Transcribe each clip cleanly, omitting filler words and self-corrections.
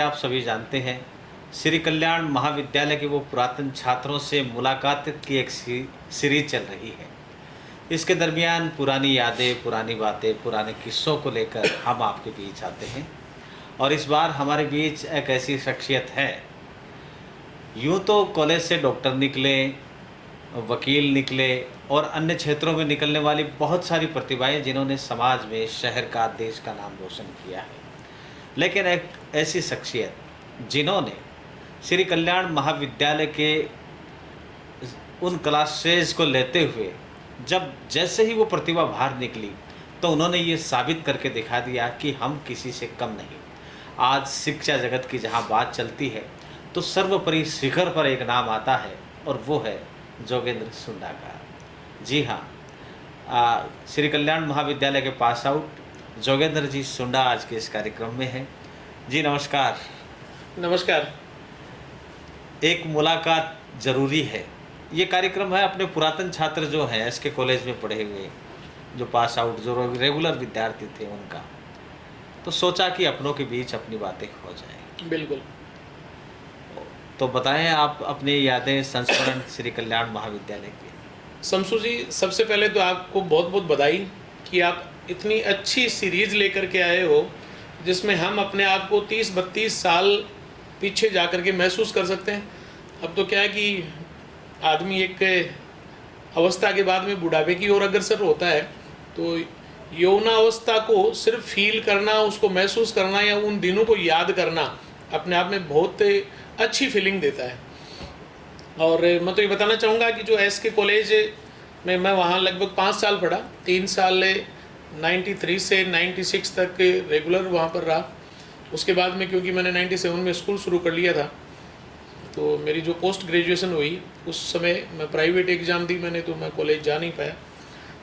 आप सभी जानते हैं, श्री कल्याण महाविद्यालय के वो पुरातन छात्रों से मुलाकात की एक सीरीज चल रही है। इसके दरमियान पुरानी यादें, पुरानी बातें, पुराने किस्सों को लेकर हम आपके बीच आते हैं। और इस बार हमारे बीच एक ऐसी शख्सियत है। यूँ तो कॉलेज से डॉक्टर निकले, वकील निकले और अन्य क्षेत्रों में निकलने वाली बहुत सारी प्रतिभाएं जिन्होंने समाज में, शहर का, देश का नाम रोशन किया है। लेकिन एक ऐसी शख्सियत जिन्होंने श्री कल्याण महाविद्यालय के उन क्लासेज को लेते हुए जब जैसे ही वो प्रतिभा बाहर निकली तो उन्होंने ये साबित करके दिखा दिया कि हम किसी से कम नहीं। आज शिक्षा जगत की जहाँ बात चलती है तो सर्वोपरि शिखर पर एक नाम आता है और वो है जोगेंद्र सुंडा का। जी हाँ, श्री कल्याण महाविद्यालय के पास आउट जोगेंद्र जी सुंडा आज के इस कार्यक्रम में हैं। जी नमस्कार। नमस्कार। एक मुलाकात ज़रूरी है। ये कार्यक्रम है अपने पुरातन छात्र जो हैं एसके कॉलेज में पढ़े हुए, जो पास आउट, जो रेगुलर विद्यार्थी थे उनका, तो सोचा कि अपनों के बीच अपनी बातें हो जाएं। बिल्कुल। तो बताएं आप अपनी यादें, संस्मरण श्री कल्याण महाविद्यालय के। शमसू जी, सबसे पहले तो आपको बहुत बहुत बधाई कि आप इतनी अच्छी सीरीज लेकर के आए हो जिसमें हम अपने आप को 30-32 साल पीछे जा कर के महसूस कर सकते हैं। अब तो क्या है कि आदमी एक अवस्था के बाद में बुढ़ापे की ओर अग्रसर होता है, तो यौवनावस्था को सिर्फ फील करना, उसको महसूस करना या उन दिनों को याद करना अपने आप में बहुत अच्छी फीलिंग देता है। और मैं तो ये बताना चाहूँगा कि जो एसके कॉलेज में मैं वहाँ लगभग 5 साल पढ़ा, 3 साल 93 से 96 तक रेगुलर वहाँ पर रहा। उसके बाद में क्योंकि मैंने 97 में स्कूल शुरू कर लिया था, तो मेरी जो पोस्ट ग्रेजुएशन हुई उस समय मैं प्राइवेट एग्ज़ाम दी मैंने, तो मैं कॉलेज जा नहीं पाया।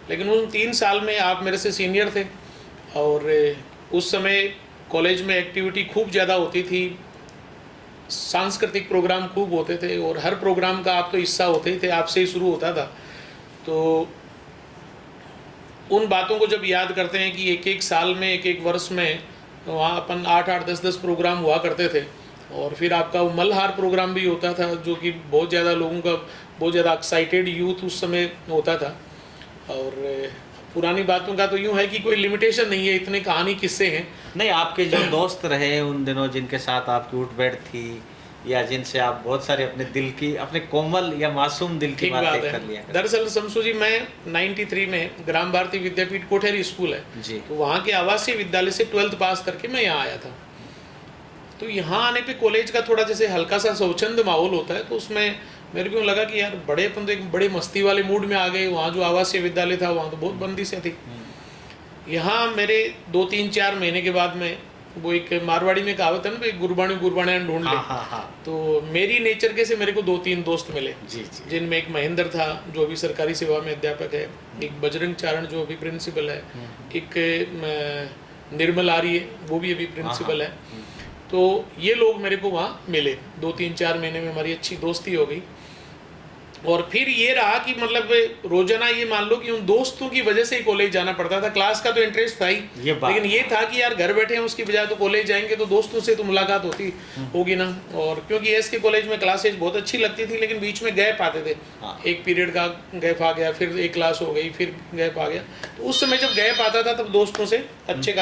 लेकिन उन 3 साल में आप मेरे से सीनियर थे और उस समय कॉलेज में एक्टिविटी खूब ज़्यादा होती थी, सांस्कृतिक प्रोग्राम खूब होते थे और हर प्रोग्राम का आप तो हिस्सा होते ही थे, आपसे ही शुरू होता था। तो उन बातों को जब याद करते हैं कि एक एक साल में, एक एक वर्ष में वहाँ अपन 8-8, 10-10 प्रोग्राम हुआ करते थे। और फिर आपका वो मल्हार प्रोग्राम भी होता था जो कि बहुत ज़्यादा लोगों का, बहुत ज़्यादा एक्साइटेड यूथ उस समय होता था। और पुरानी बातों का तो यूँ है कि कोई लिमिटेशन नहीं है, इतने कहानी किस्से हैं। नहीं, आपके जो दोस्त रहे उन दिनों, जिनके साथ आपकी उठ बैठ थी या जिनसे आप बहुत सारे अपने दिल की, अपने कोमल या मासूम दिल की बातें कर लिया। दरअसल शमसू जी, मैं 93 में ग्राम भारती विद्यापीठ कोठेरी स्कूल है जी, तो वहाँ के आवासीय विद्यालय से 12th पास करके मैं यहाँ आया था। तो यहाँ आने पे कॉलेज का थोड़ा जैसे हल्का सा स्वच्छंद माहौल होता है, तो उसमें मेरे को लगा कि यार बड़े अपन तो एक बड़े मस्ती वाले मूड में आ गए। वहाँ जो आवासीय विद्यालय था वहाँ तो बहुत बंदिशें थी। यहाँ मेरे 2-3-4 महीने के बाद में वो एक मारवाड़ी में कहावत है ना भाई, गुरबाणी गुरबाणी ढूंढ ले। हाँ। तो मेरी नेचर के से मेरे को 2-3 दोस्त मिले, जी जी। जिनमें एक महेंद्र था जो अभी सरकारी सेवा में अध्यापक है, एक बजरंग चारण जो अभी प्रिंसिपल है, एक निर्मल आर्य वो भी अभी प्रिंसिपल है। तो ये लोग मेरे को वहाँ मिले, 2-3-4 महीने में हमारी अच्छी दोस्ती हो गई। और फिर ये रहा कि मतलब रोजाना ये मान लो कि उन दोस्तों की वजह से ही कॉलेज जाना पड़ता था। क्लास का तो इंटरेस्ट था ही, लेकिन ये था कि यार घर बैठे हैं उसकी बजाय तो कॉलेज जाएंगे तो दोस्तों से तो मुलाकात होगी ना। और क्योंकि एस के कॉलेज में क्लासेज बहुत अच्छी लगती थी, लेकिन बीच में गैप आते थे। एक पीरियड का गैप आ गया, फिर एक क्लास हो गई, फिर गैप आ गया। तो उस समय जब गैप आता था तब दोस्तों से अच्छे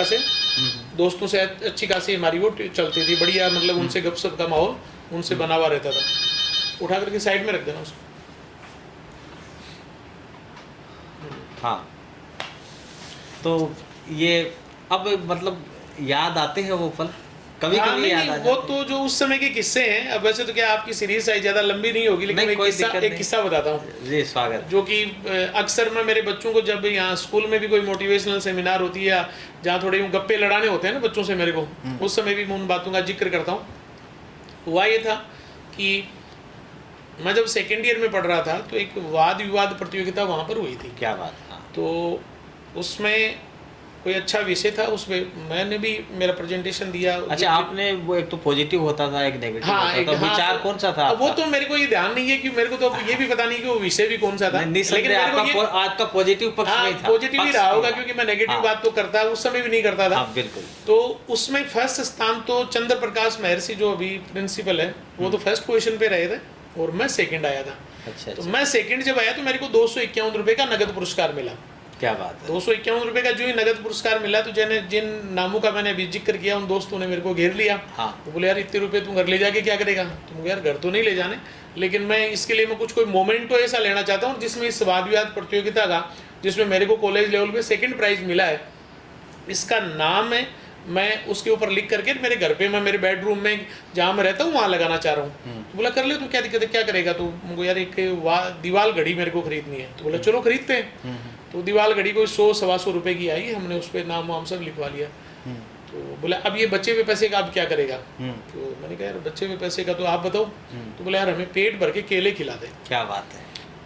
खासी हमारी वो चलती थी, बढ़िया, मतलब उनसे गपशप का माहौल उनसे बना हुआ रहता था। उठा करके साइड में रख देना उसको। हाँ, तो ये अब मतलब याद आते हैं वो पल, कभी कभी याद आ जाते वो तो जो उस समय के किस्से हैं। अब वैसे तो क्या आपकी सीरीज है ज़्यादा लंबी नहीं होगी, लेकिन एक किस्सा बताता हूँ। जी स्वागत। जो कि अक्सर मैं मेरे बच्चों को, जब यहाँ स्कूल में भी कोई मोटिवेशनल सेमिनार होती है या जहाँ थोड़े यूँ गप्पे लड़ाने होते हैं ना बच्चों से मेरे को, उस समय भी मैं उन बातों का जिक्र करता हूँ। हुआ ये था कि मैं जब सेकेंड ईयर में पढ़ रहा था तो एक वाद विवाद प्रतियोगिता वहाँ पर हुई थी। क्या बात। हाँ। तो उसमें कोई अच्छा विषय था, उसमें मैंने भी मेरा प्रेजेंटेशन दिया। अच्छा, आपने वो एक तो पॉजिटिव होता था, एक नेगेटिव हाँ, होता एक था, हाँ, विचार कौन सा था वो आपका? तो मेरे को ये ध्यान नहीं है कि मेरे को तो ये भी पता नहीं कि वो विषय भी कौन सा था, लेकिन निसंदेह मेरे को ये आपका पॉजिटिव पक्ष हाँ में ही था, पॉजिटिव ही पक्ष रहा में होगा, था। क्योंकि मैं नेगेटिव हाँ, बात तो करता उस समय भी नहीं करता था। हाँ, बिल्कुल। तो उसमें फर्स्ट स्थान तो चंद्र प्रकाश महर्षि जो अभी प्रिंसिपल है, वो तो फर्स्ट पोजीशन पे रहे थे और मैं सेकंड आया था। अच्छा, तो अच्छा, मैं सेकंड जब आया तो मेरे को 251 रुपये का नगद पुरस्कार मिला। क्या बात है। 251 रुपये का जो ही नगद पुरस्कार मिला, तो जिन नामों का मैंने अभी जिक्र किया, उन दोस्तों ने मेरे को घेर लिया। हाँ। तो बोले यार इतने रुपए तुम घर ले जाके क्या करेगा? तो मुझे यार घर तो नहीं ले जाने, लेकिन मैं इसके लिए मैं कुछ कोई मोमेंट तो ऐसा लेना चाहता हूँ जिसमें इस वाद विवाद प्रतियोगिता का, जिसमें मेरे को कॉलेज लेवल पे सेकंड प्राइज मिला है, इसका नाम है, मैं उसके ऊपर लिख करके मेरे घर पे, मैं मेरे बेडरूम में जहाँ मैं रहता हूँ वहाँ लगाना चाह रहा हूँ। तो बोला कर ले, तो क्या दिक्कत है, क्या करेगा? तो मुझको यार एक दीवार घड़ी मेरे को खरीदनी है। तो बोला चलो खरीदते हैं। तो दीवार घड़ी कोई 100-125 रुपये की आई, हमने उस पर नाम वाम सब लिखवा लिया। तो बोला अब ये बचे हुए पैसे का अब क्या करेगा? तो मैंने कहा यार बचे हुए पैसे का तो आप बताओ। तो बोला यार हमें पेट भर के केले खिला दे। क्या बात है।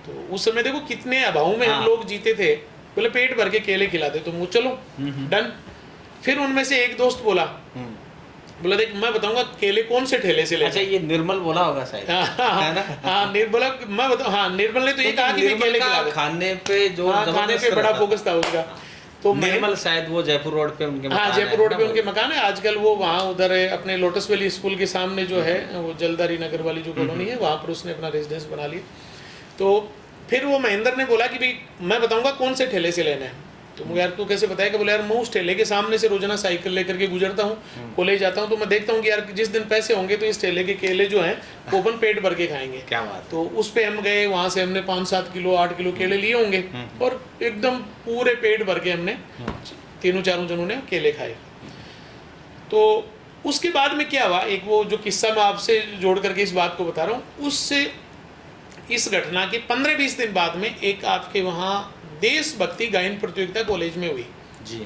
तो उस समय देखो कितने अभाव में हम लोग जीते थे। बोले पेट भर के केले खिला दे। तो मुझे चलो डन। फिर उनमें से एक दोस्त बोला, बोला देख मैं बताऊंगा केले कौन से ठेले से ले। अच्छा, ये निर्मल बोला होगा शायद, है ना? हाँ निर्मल, मैं बताऊँ, हाँ निर्मल ने तो ये कहा कि मैं केले खिला दे। खाने पे जो खाने पे बड़ा फोकस था उसका। तो निर्मल शायद वो जयपुर रोड पे उनके हाँ जयपुर रोड पे उनके मकान है। आजकल वो वहाँ उधर है अपने लोटस वैली स्कूल के सामने जो है वो जलदारी नगर वाली जो कॉलोनी है, वहाँ पर उसने अपना रेजिडेंस बना लिया। तो फिर वो महेंद्र ने बोला कि भाई मैं बताऊंगा कौन से ठेले से लेना है। तो मुझे यार तू कैसे बताएगा? बोले यार मैं उस ठेले के सामने से रोजाना साइकिल लेकर के गुजरता हूँ, कॉलेज जाता हूँ, तो मैं देखता हूँ कि यार जिस दिन पैसे होंगे तो इस ठेले के केले जो हैं वो अपन पेट भर के खाएंगे। क्या बात। तो उस पे हम गए, वहाँ से हमने 5-7 किलो 8 किलो केले लिए होंगे और एकदम पूरे पेट भर के हमने तीनों चारों जनों ने केले खाए। तो उसके बाद में क्या हुआ, एक वो जो किस्सा मैं आपसे जोड़ करके इस बात को बता रहा हूँ, उससे इस घटना के 15-20 दिन बाद में एक आपके वहाँ देशभक्ति गायन प्रतियोगिता कॉलेज में हुई जी।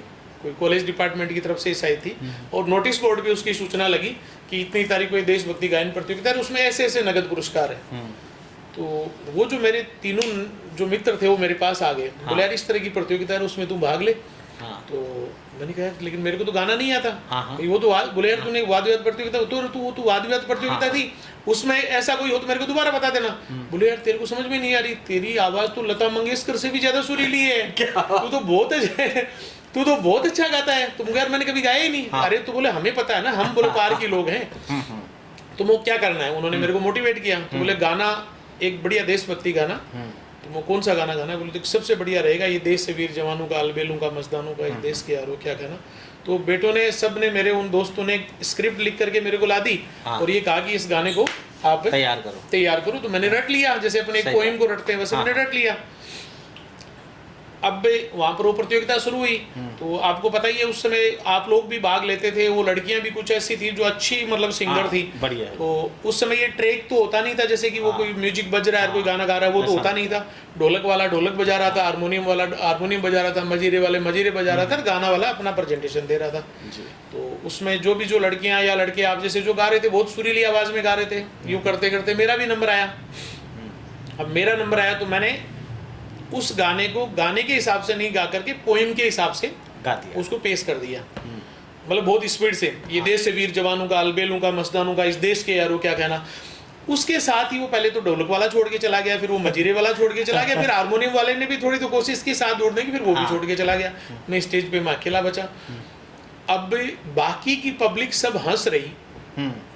कोई कॉलेज डिपार्टमेंट की तरफ से इस आई थी और नोटिस बोर्ड पे उसकी सूचना लगी कि इतनी तारीख को देशभक्ति गायन प्रतियोगिता है, उसमें ऐसे ऐसे नगद पुरस्कार है। तो वो जो मेरे तीनों जो मित्र थे वो मेरे पास आ गए। बोले यार इस तरह की प्रतियोगिता है, उसमें तुम भाग ले। तो मैंने कहा लेकिन मेरे को तो गाना नहीं आता। वो तो बोले यार तूने वाद विवाद प्रतियोगिता, तो वाद विवाद प्रतियोगिता थी, उसमें ऐसा कोई हो तो मेरे को दोबारा बता देना। बोले यार तेरे को समझ में नहीं आ रही, तेरी आवाज तो लता मंगेशकर से भी ज्यादा सुरीली है, तू तो बहुत अच्छा गाता है। तो यार मैंने कभी गाया ही नहीं। अरे तो बोले हमें पता है ना, हम बोले पार के लोग हैं, तो वो क्या करना है। उन्होंने मेरे को मोटिवेट किया। तो बोले गाना एक बढ़िया देशभक्ति गाना, तो वो कौन सा गाना गाना है? बोले तो सबसे बढ़िया रहेगा ये देश से वीर जवानों का, अलबेलों का, मजदानों का, इस देश के यारो क्या कहना। तो बेटों ने, सब ने, मेरे उन दोस्तों ने स्क्रिप्ट लिख करके मेरे को ला दी और ये कहा कि इस गाने को आप तैयार करो। तो मैंने रट लिया, जैसे अपने एक पोएम को रटते हैं वैसे मैंने रट लिया। अब वहाँ पर वो प्रतियोगिता शुरू हुई। तो आपको पता ही है उस समय आप लोग भी भाग लेते थे, वो लड़कियां भी कुछ ऐसी थी जो अच्छी मतलब सिंगर थी। बढ़िया। तो उस समय ये ट्रैक तो होता नहीं था, जैसे कि वो कोई म्यूजिक बज रहा है, कोई गाना गा रहा है, वो तो होता नहीं था। ढोलक वाला ढोलक बजा रहा था, हारमोनियम वाला हारमोनियम बजा रहा था, मजीरे वाले मजीरे बजा रहा था, गाना वाला अपना प्रेजेंटेशन दे रहा था। तो उसमें जो भी जो लड़कियां या लड़के आप जैसे जो गा रहे थे, बहुत सुरीली आवाज में गा रहे थे। यूँ करते करते मेरा भी नंबर आया। अब मेरा नंबर आया तो मैंने उस गाने को गाने के हिसाब से नहीं गा करके पोएम के हिसाब से गा दिया, उसको पेश कर दिया। मतलब बहुत स्पीड से, ये देश से वीर जवानों का, अलबेलों का, मस्तानों का, इस देश के यारों क्या कहना। उसके साथ ही वो पहले तो ढोलक वाला छोड़ के चला गया, फिर वो मजीरे वाला छोड़ के चला गया, फिर हारमोनियम वाले ने भी थोड़ी तो कोशिश की साथ जोड़ने की, फिर वो भी छोड़ के चला गया। मैं स्टेज पे मैं अकेला बचा। अब बाकी की पब्लिक सब हंस रही,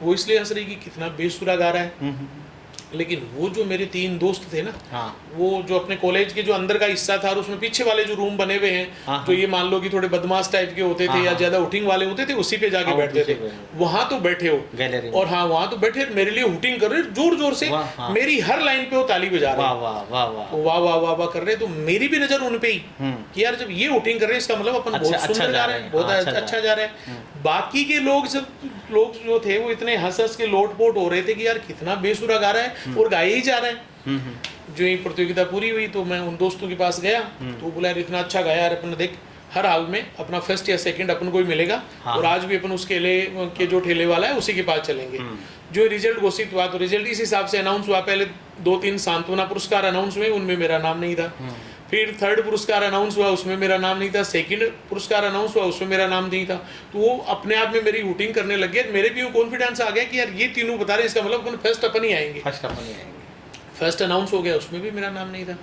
वो इसलिए हंस रही कि कितना बेसुरा गा रहा है। लेकिन वो जो मेरे 3 दोस्त थे ना, वो जो अपने कॉलेज के जो अंदर का हिस्सा था और उसमें पीछे वाले जो रूम बने हुए हैं, तो ये मान लो कि थोड़े बदमाश टाइप के होते थे या ज्यादा हुटिंग वाले होते थे, उसी पे जाके बैठते थे। वहां तो बैठे हो और हाँ वहां तो बैठे मेरे लिए हुटिंग कर रहे जोर जोर से, मेरी हर लाइन पे वो ताली बजा रहे, वाह वाह वाह वाह कर रहे। तो मेरी भी नजर उन पे ही कि यार जब ये हुटिंग कर रहे हैं इसका मतलब अपन बहुत सुंदर जा रहे हैं, बहुत अच्छा जा रहा है। बाकी के लोग जो थे वो इतने हंस हंस के लोटपोट हो रहे थे कि यार कितना बेसुरा गा रहा है और गाए ही जा रहा है। जो ये प्रतियोगिता पूरी हुई तो मैं उन दोस्तों के पास गया, तो बोला यार इतना अच्छा गाया यार, अपन देख हर हाल में अपना फर्स्ट या सेकंड अपन को ही मिलेगा। और आज भी अपन उस केले के जो ठेले वाला है उसी के पास चलेंगे। जो रिजल्ट घोषित हुआ तो रिजल्ट इस हिसाब से अनाउंस हुआ, पहले 2-3 सांत्वना पुरस्कार अनाउंस हुए, उनमें मेरा नाम नहीं था। फिर थर्ड पुरस्कार अनाउंस हुआ, उसमें मेरा नाम नहीं था। सेकंड पुरस्कार अनाउंस हुआ, उसमें मेरा नाम नहीं था। तो वो अपने आप में मेरी वोटिंग करने लग गया। मेरे भी वो कॉन्फिडेंस आ गया कि यार ये तीनों बता रहे हैं, इसका मतलब अपन फर्स्ट अपन ही आएंगे। फर्स्ट अपन ही आएंगे। फर्स्ट अनाउंस हो गया, उसमें भी मेरा नाम नहीं था।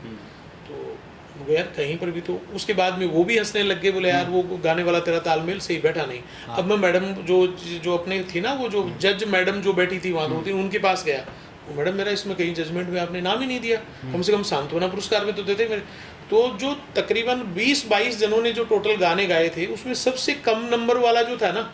तो मुझे यार कहीं पर भी, तो उसके बाद में वो भी हंसने लग गए, बोले यार वो गाने वाला तेरा तालमेल सही बैठा नहीं। अब मैं मैडम जो जो अपने थी ना, वो जो जज मैडम जो बैठी थी वहाँ 2-3, उनके पास गया। वो मैडम मेरा इसमें कहीं जजमेंट में आपने नाम ही नहीं दिया, कम से कम सांत्वना पुरस्कार में तो देते मेरे। तो जो तकरीबन 20-22 जनों ने जो टोटल गाने गाए थे, उसमें सबसे कम नंबर वाला जो था ना,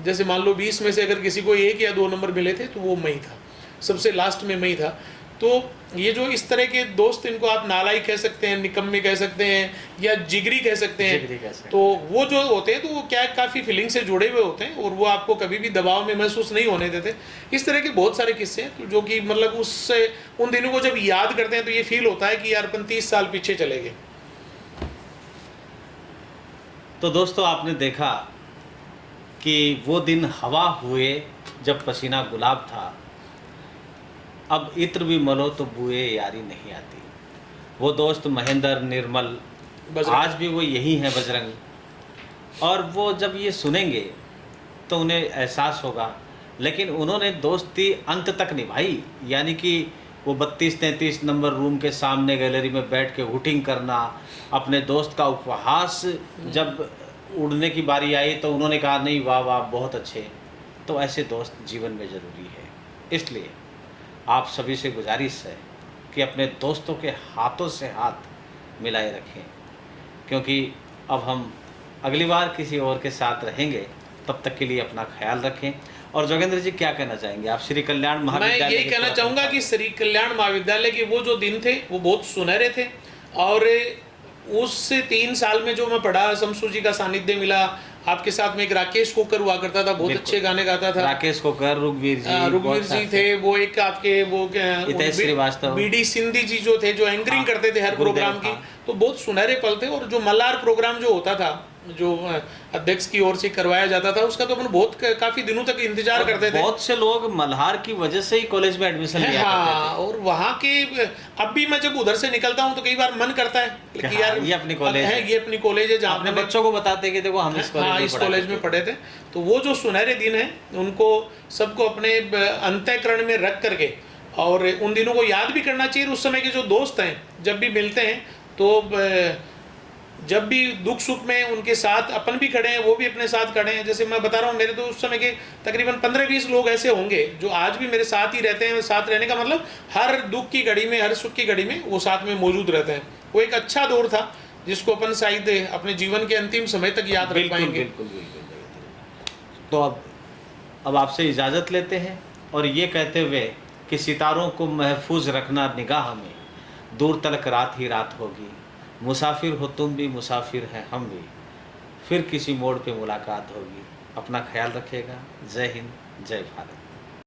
जैसे मान लो 20 में से अगर किसी को 1 या 2 नंबर मिले थे तो वो मैं ही था, सबसे लास्ट में मैं ही था। तो ये जो इस तरह के दोस्त, इनको आप नालायक कह सकते हैं, निकम्मे कह सकते हैं, या जिगरी कह सकते हैं। तो वो जो होते हैं, तो वो क्या काफ़ी फीलिंग से जुड़े हुए होते हैं, और वो आपको कभी भी दबाव में महसूस नहीं होने देते। इस तरह के बहुत सारे किस्से हैं, तो जो कि मतलब उससे उन दिनों को जब याद करते हैं तो ये फील होता है कि यार अपन 30 साल पीछे चले गए। तो दोस्तों, आपने देखा कि वो दिन हवा हुए जब पसीना गुलाब था, अब इत्र भी मलो तो बुए यारी नहीं आती। वो दोस्त महेंद्र, निर्मल, आज भी वो यही हैं, बजरंग। और वो जब ये सुनेंगे तो उन्हें एहसास होगा, लेकिन उन्होंने दोस्ती अंत तक निभाई। यानी कि वो 32-33 नंबर रूम के सामने गैलरी में बैठ के हुटिंग करना, अपने दोस्त का उपहास जब उड़ने की बारी आई तो उन्होंने कहा नहीं, वाह वाह, बहुत अच्छे। तो ऐसे दोस्त जीवन में ज़रूरी है। इसलिए आप सभी से गुजारिश है कि अपने दोस्तों के हाथों से हाथ मिलाए रखें, क्योंकि अब हम अगली बार किसी और के साथ रहेंगे। तब तक के लिए अपना ख्याल रखें। और जोगेंद्र जी, क्या कहना चाहेंगे आप श्री कल्याण महाविद्यालय? मैं यही कहना चाहूँगा कि श्री कल्याण महाविद्यालय के वो जो दिन थे वो बहुत सुनहरे थे। और उस 3 साल में जो मैं पढ़ा, शमसू जी का सानिध्य मिला, आपके साथ में एक राकेश कोकर हुआ करता था, बहुत अच्छे गाने गाता था। राकेश कोकर, रुगवीर जी थे, वो एक आपके वो श्रीवास्तव, बीडी सिंधी जी जो थे, जो एंकरिंग करते थे हर प्रोग्राम की। तो बहुत सुनहरे पल थे। और जो मल्हार प्रोग्राम जो होता था, जो अध्यक्ष की ओर से करवाया जाता था, उसका तो अपन बहुत काफी दिनों तक इंतजार करते थे। बहुत से लोग मल्हार की वजह से ही कॉलेज में एडमिशन लिया करते थे। और वहाँ के अब भी मैं जब उधर से निकलता हूँ तो कई बार मन करता है कि यार ये अपनी कॉलेज है, ये अपनी कॉलेज है, जहाँ अपने बच्चों को बताते हैं कि देखो हम इस कॉलेज में पढ़े थे। तो वो जो सुनहरे दिन है, उनको सबको अपने अंतःकरण में रख करके और उन दिनों को याद भी करना चाहिए। उस समय के जो दोस्त हैं, जब भी मिलते हैं तो जब भी दुख सुख में उनके साथ अपन भी खड़े हैं, वो भी अपने साथ खड़े हैं। जैसे मैं बता रहा हूँ, मेरे तो उस समय के तकरीबन 15-20 लोग ऐसे होंगे जो आज भी मेरे साथ ही रहते हैं। साथ रहने का मतलब हर दुख की घड़ी में, हर सुख की घड़ी में वो साथ में मौजूद रहते हैं। वो एक अच्छा दौर था जिसको अपन शायद अपने जीवन के अंतिम समय तक याद रख पाएंगे। बिल्कुल। तो अब आपसे इजाज़त लेते हैं, और ये कहते हुए कि सितारों को महफूज रखना निगाह में, दूर तलक रात ही रात होगी। मुसाफिर हो तुम भी, मुसाफिर हैं हम भी, फिर किसी मोड़ पे मुलाकात होगी। अपना ख्याल रखिएगा। जय हिंद, जय भारत।